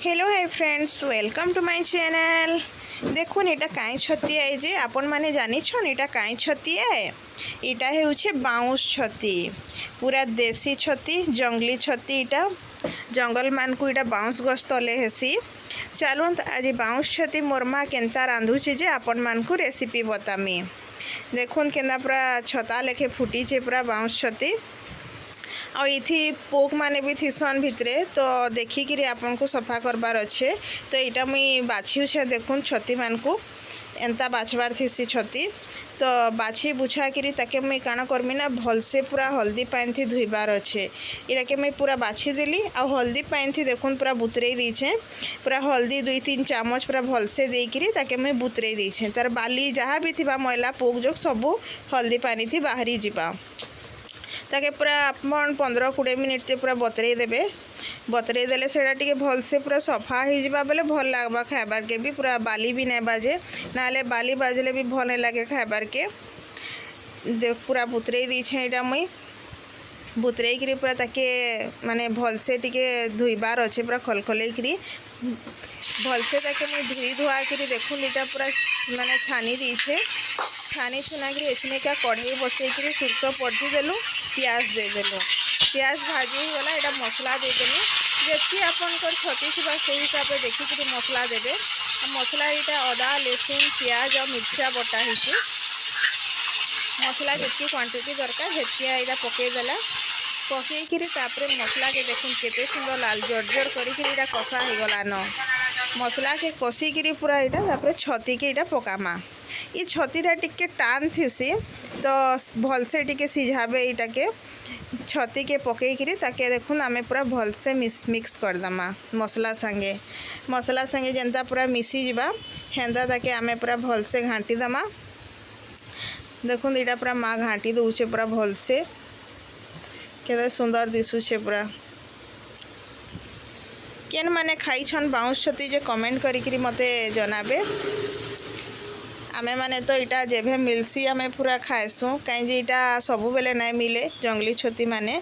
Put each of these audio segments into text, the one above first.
Hello hi friends, welcome to my channel. देखुन एटा काई छती है जे आपण माने जानि छन एटा काई छती है। एटा हेउछे बाउंस छती, पूरा देसी छती, जंगली छती। एटा जंगल मान को एटा बाउंस गछ तले हेसी। चलुन आज बाउंस छती मोरमा केनता रांधुचे जे आपण मान को रेसिपी बतामी। देखुन केना पूरा छता लेखे फुटी छे पूरा बाउंस छती। और इथि पोक माने भी थिसन भितरे, तो देखिकी आपन को सफा करबार अच्छे। तो यहाँ मुई बाछी देखुन छती मान को एंता बाछबार थी छती। तो बाछी बुछा करी ताके मुई काना करमी ना भलसे पूरा हल्दी पानी थी धुईबार अच्छे। इटा के मुई पूरा बाछी देली आ हल्दी पानी थी देखुन पूरा बुतरे दीछे। पूरा हल्दी 2-3 चामच पूरा भलसे देकरी ताके मुई बुतरे दीछे। तार बाली जहाँ भी थिबा मैला पोक जो सबू हल्दी पानी थी बाहरी जीवा। ताके पूरा अपन 15-20 मिनिट पूरा बतरे देबे। बतरे देले सेटा टिके भलसे पूरा सफा हो जावा बेले भल लागबा खाइबार के भी। पूरा बाली भी नहीं बाजे, नाले बाली बाजले भी भल नहीं लगे खाइबार के। पूरा बुतरे दीछे एटा मुई बुतरे करी पूरा ताके माने भलसे टिके धुईबार अच्छे। पूरा खलखले करी भलसे ताके मुई धुई धुआ करी देखुन एटा पूरा माने छानी दीछे। छानी छुना करी एछने का कढ़ई बसई करी सुरस पड़ी देलु, प्याज दे देलु। प्याज भाजी गला एटा मसला दे देलु। जेति आपनकर छती थिबा से हिसाब से देखिक मसला देबे। मसला एटा अदा लहसुन प्याज और मिर्चा बटा हिचे। मसला जितकी क्वांटिटी दरकार हेतिया एटा पकई देला। पकई करी तापरे मसला के देखुन केते सुंदर लाल जर्जर करी एटा कषा हो गला न। मसला के कषी करी पूरा एटा तापरे छती के एटा पकामा। ये छतीटा टिके टान थीसी, तो भलसे टिके सिझाबे। एटा के छती के पकई करी ताके देखुन आमे पूरा भलसे मिक्स कर दमा मसला संगे जेंता पूरा मिसी जिबा हेंदा ताके आमे पूरा भलसे घांटी दमा। देखुन एटा पूरा माँ घांटी दउछे पूरा भलसे, केते सुंदर दिसुछे पूरा। केन माने खाई छन बाउंस छती जे कमेंट करी मते जनाबे। आमे माने तो इटा जेभे मिलसी आमे पूरा खाएसु, कहीं जे इटा सबु बेले नहीं मिले जंगली छती माने।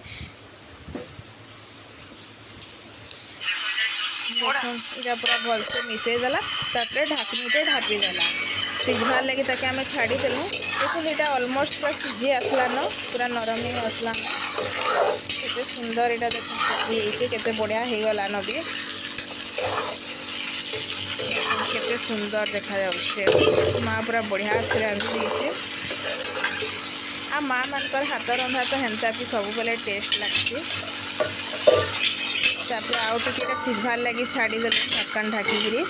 इटा पूरा भलसे मिसई देला तापरे ढाकनीटे ढापी देला सिझबार लगी ताके आमे छाड़ी देलु। देखुन इटा ऑलमोस्ट पूरा सिझी आसला न, पूरा नरम ही आसला न। केते सुंदर इटा देखुन सिझी जाइछे, केते बढ़िया हे गला न भी। केते सुंदर देखा जाउछे। माँ पूरा बढ़िया से रांधि देछे। आ माँ मानकर हाथ रंधा तो हेंता भी सब बेले टेस्ट लागछे। तापर आउ टिके सिझबार लगी छाड़ी देलु ढक्कन ढाकी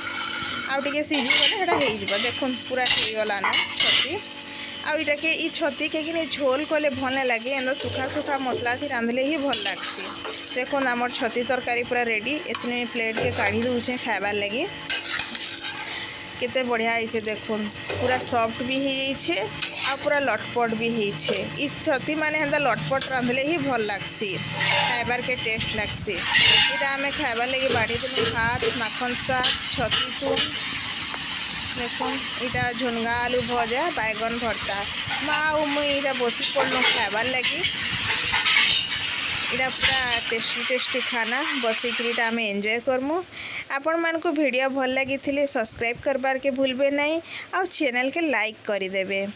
आउ टिके सिझी गले हेटा हे जिवो। देखुन पूरा हे गला न छती। आउ इटा के ई छती के कि झोल कले भल नहीं लगे, एंदा सुखा सुखा मसला थी रांधले ही भल लागछे। देखुन आमर छती तरकारी पूरा रेडी। एछने प्लेट के काढ़ी दउछे खाइबार लगी। केते बढ़िया है देखुन, पूरा सॉफ्ट भी हो जाइछे आ पूरा लटपट भी होइछे। ई छती माने हेंदा लटपट रांधले ही भल लागसी, खाइबार के टेस्ट लागसी। इटा आमे खाइबार लगी बाड़ी देलु भात, माखन साग, छती तुन। देखुन इटा झुनगा आलू भजा, बैगन भर्ता। माँ मुई इटा बसी पड़लु खाइबार लगी। इटा पूरा टेस्टी खाना बसिक आम एंजॉय करमु। आपण मान को वीडियो भल लगी सब्सक्राइब करबार के भूलबे नहीं, और चैनल के लाइक कर देबे।